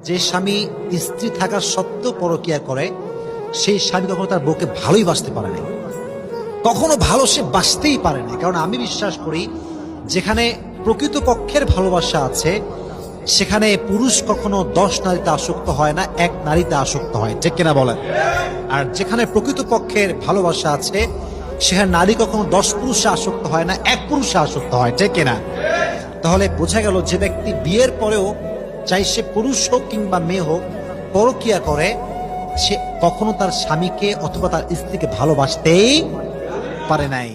যে স্বামী স্ত্রী থাকা সত্ত্বেও পরকিয়া করে, সেই স্বামী কখনো তার বউকে ভালোই বাসতে পারে না, কখনো ভালো সে বাসতেই পারে না। কারণ আমি বিশ্বাস করি, যেখানে প্রকৃত পক্ষের ভালোবাসা আছে সেখানে পুরুষ কখনো 10 নারীতে আসক্ত হয় না, এক নারীতে আসক্ত হয়, ঠিক কিনা বলেন? আর যেখানে প্রকৃত পক্ষের ভালোবাসা আছে সেখানে নারী কখনো 10 পুরুষে আসক্ত হয় না, এক পুরুষে আসক্ত হয়, ঠিক কিনা? তাহলে বোঝা গেল যে ব্যক্তি বিয়ের পরেও, চাই সে পুরুষ হোক কিংবা মেয়ে হোক, পরকিয়া করে, সে কখনো তার স্বামীকে অথবা তার স্ত্রীকে ভালোবাসতেই পারে নাই।